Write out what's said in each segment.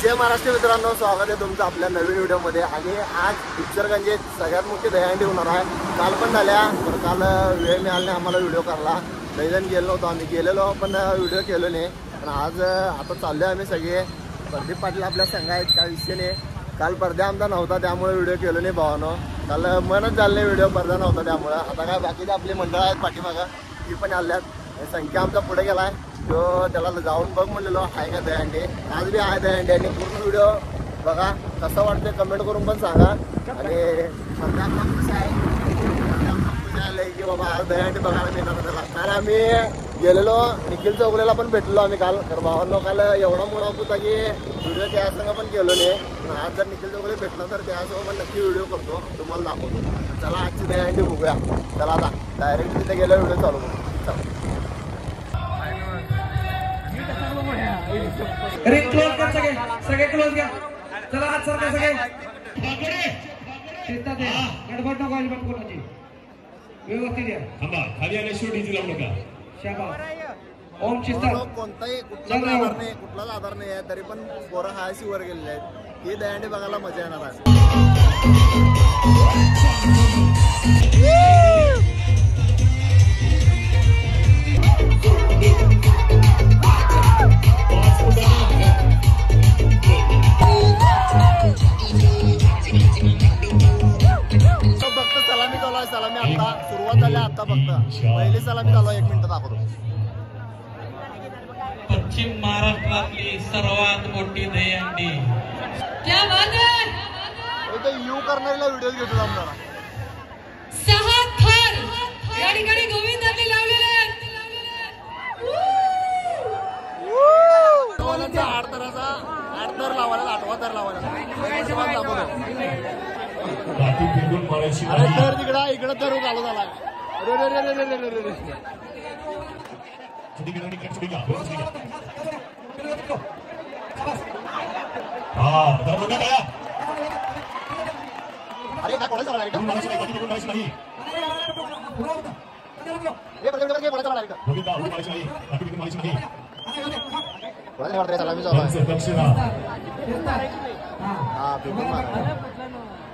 जय महाराष्ट्र मित्रांनो, स्वागत आहे तुमचं आपल्या नवीन व्हिडिओमध्ये। आणि आज इचलकरंजीत सगळ्यात मोठी दहीहंडी होणार आहे। काल पण झाल्या, पण काल वेळ मिळाला नाही आम्हाला व्हिडिओ करायला। लईजण गेलो नव्हतो, आम्ही गेलेलो पण व्हिडिओ केलो नाही। पण आज आता चाललो आम्ही सगळे। प्रदीप पाटील आपल्या संघ आहेत, काय विषय नाही। काल पडद्या आमचा नव्हता त्यामुळे व्हिडिओ केलो नाही भावानो। काल मनच झालं नाही व्हिडिओ, पडदा नव्हता त्यामुळे। आता काय बाकीचे आपले मंडळ आहेत पाठीमागं, ती पण आल्यात। संख्या आमचा पुढे गेलाय, तो त्याला जाऊन बघ म्हणलेलो आहे का दहीहंडी। आज बी आहे दहीहंडी आणि पूर्ण व्हिडिओ बघा, कसं वाटतं कमेंट करून पण सांगा। आणि कसं आहे की बाबा आज दहीहंडी बघायला मिळणार त्याला। काल आम्ही गेलेलो, निखिल चौगलेला पण भेटलो आम्ही काल। तर भावांनो काल एवढा मोठा होता की व्हिडिओ त्यासंग पण केलो नाही। पण आज जर निखिल चौगले भेटला तर त्यासोबत पण नक्की व्हिडिओ करतो, तुम्हाला दाखवतो। चला आजची दहीहंडी बघूया। चला आता डायरेक्ट तिथे गेलो व्हिडिओ चालू करू। अरे क्लोज कर, सगळे क्लोज घ्या। चला हात सरका सगळे। शिस्तात आहे, गडबड नको अजिबात कोणाची, व्यवस्थित या। थांबा, खाली आले शेवटी डीजे लावू नका। शाबास, ओम शिस्तात। कोणताही कुठलाच आधार नाही आहे, तरी पण पोरं हायशी वर गेलेले आहेत। ही दहीहंडी बघायला मजा येणार आहे। सलामी आता सुरुवात झाली, आता फक्त पहिली सलामी चालू। 1 मिनिट दाखवतो। पश्चिम महाराष्ट्रातली सर्वात मोठी दहीहंडी। क्या बात है, यू करणारीला व्हिडिओ घेतो आम्हाला। 6 थर या ठिकाणी गोविंदांनी लावलेले आहेत। 8 थर लावायला, 8वा थर लावायला अरे तर तिकडं इकडं तर चालू झाला। अरे काय कोणाचा लागला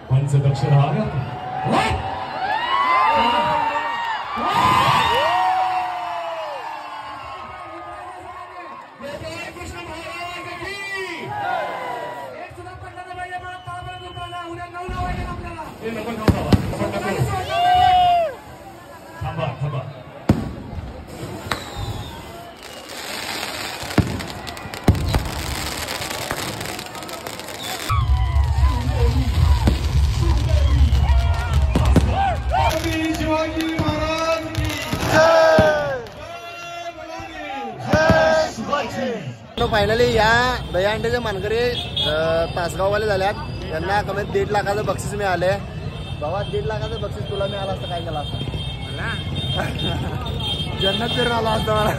पंचदक्षिणा थांबा थांबा। फायनली या दहीहंडीचे मानकरी तासगाववाले झाल्यात। त्यांना कमीत 1.5 लाखाचं बक्षीस मिळाले। बाबा 1.5 लाखाचं बक्षीस तुला मिळालं असतं काय केलं असतं? जन्नत फिरून आला असतं मला।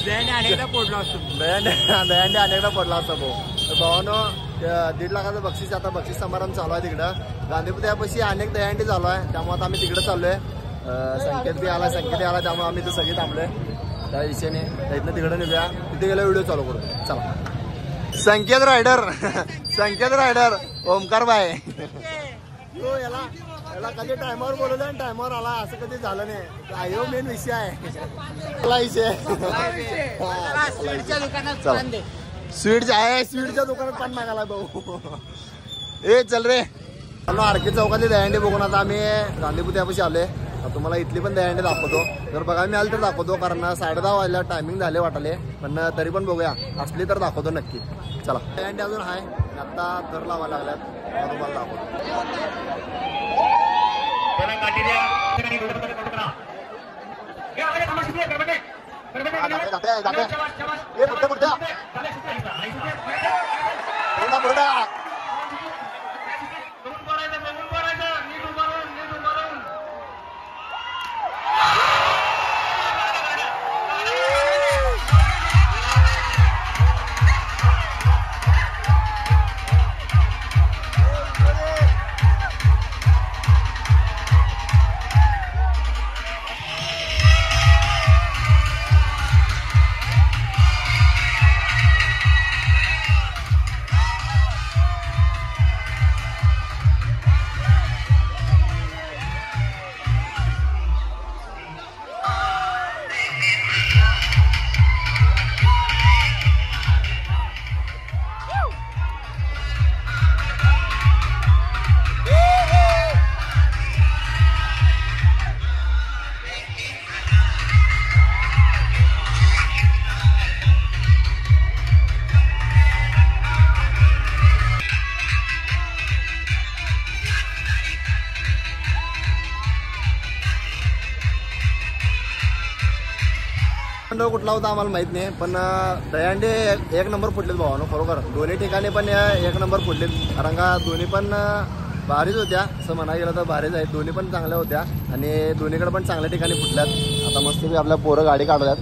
दहीहंडी अनेकदा पडला असतो, दहीहंडी अनेकदा पडला असतो भाऊ। तर भावानो 1.5 लाखाचं बक्षीस, आता बक्षीस समारंभ चालू आहे तिकडं गांधीपुत्यापाशी। अनेक दहीहंडी चालू आहे, त्यामुळे आता आम्ही तिकडे चाललोय। संकेत बी आला, त्यामुळे आम्ही तर सगळे थांबलोय त्या विषयाने। इथनं तिकडे निघूया, तिथे गेला व्हिडिओ चालू करू। चला संकेत रायडर ओमकार बाय। हो याला कधी टायमावर बोलवलं आणि टायमावर आला, असं कधी झालं नाही। आयो मेन विषय आहे, स्वीटच्या आहे, स्वीटच्या दुकानात पान मागायला भाऊ। ए चल रे, आरके चौकातली दहीहंडी बघून आता आम्ही गांधीपुत्यापाशी आलोय। तुम्हाला इथली पण दहीहंडी दाखवतो, जर बघा मी आलं तर दाखवतो, कारण 10:30 वाजल्या टायमिंग झाले वाटले। पण तरी पण बघूया, असली तर दाखवतो नक्की। चला दहीहंडी अजून आहे, आता थर लावायला लागल्यात, तुम्हाला दाखवतो। कुठला होता आम्हाला माहित नाही, पण दहीहंडी एक नंबर फुटलेत भावानो खरोखर. दोन्ही ठिकाणी पण एक नंबर फुटलेत, कारण का दोन्ही पण भारीच होत्या. असं म्हणायला गेलं तर भारीच आहेत, दोन्ही पण चांगल्या होत्या आणि दोन्हीकडे पण चांगल्या ठिकाणी फुटल्यात. आता मस्त आपल्या पोरं गाडी काढल्यात.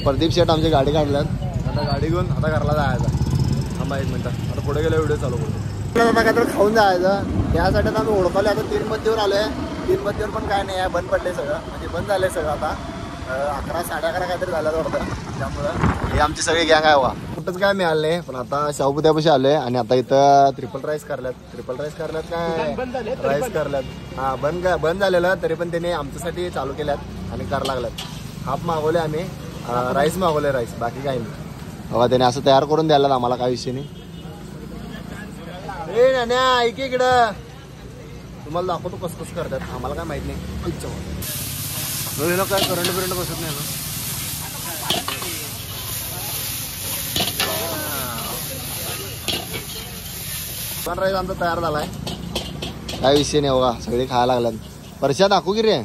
प्रदीप शेठ आमची गाडी काढल्यात. आता गाडी घेऊन आता घरला जायचं. थांबा 1 मिनिट, आता पुढे गेलो व्हिडिओ चालू करतो. आता काहीतरी खाऊन जायचं त्यासाठी आता आम्ही ओळखले. आता 3 मध्येवर आलोय. 3 मध्येवर पण काय नाही आहे, बंद पडले सगळं, म्हणजे बंद झाले सगळं. आता 11 साडे 11 काहीतरी झालं वाटतं. त्यामुळं हे आमची सगळी गँग आहे बघा. कुठंच काय मिळालं नाही, पण आता शाहूपुत्यापाशी आलोय आणि आता इथं ट्रिपल राईस करल्यात काय राईस करल्यात. हा बंद झालेलं, तरी पण त्यांनी आमच्यासाठी चालू केल्यात आणि करायला लागल्यात. हाफ मागवले आम्ही, राईस मागवले, राईस, बाकी काही नाही बघा. त्याने असं तयार करून द्यायला आम्हाला काही विषय नाही. ए नान्या ऐक इकडं, तुम्हाला दाखवतो कसं कसं करतात, आम्हाला काय माहित नाही. काय करंट बसत नाही ना. पण राईस आमचा तयार झालाय, काय विषय नाही बघा. सगळे खायला लागल्यात. परशा दाखवू की रे,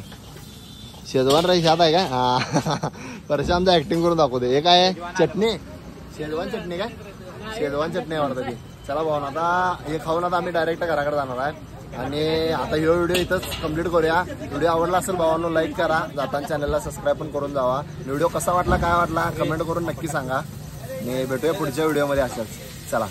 शेजवान राईस याद आहे काय? हा परशा आमचा ऍक्टिंग करून दाखवते. हे काय चटणी, शेजवान चटणी काय? शेजवान चटणी वाटतं ती. चला भाऊ, आता हे खाऊन आता आम्ही डायरेक्ट घराकडे जाणार आहे. आणि आता हे व्हिडिओ इथंच कम्प्लीट करूया. व्हिडिओ आवडला असेल भावांनो लाईक करा, जाताना चॅनलला सबस्क्राईब पण करून जावा. व्हिडिओ कसा वाटला काय वाटला कमेंट करून नक्की सांगा आणि भेटूया पुढच्या व्हिडिओमध्ये. अशाच चला.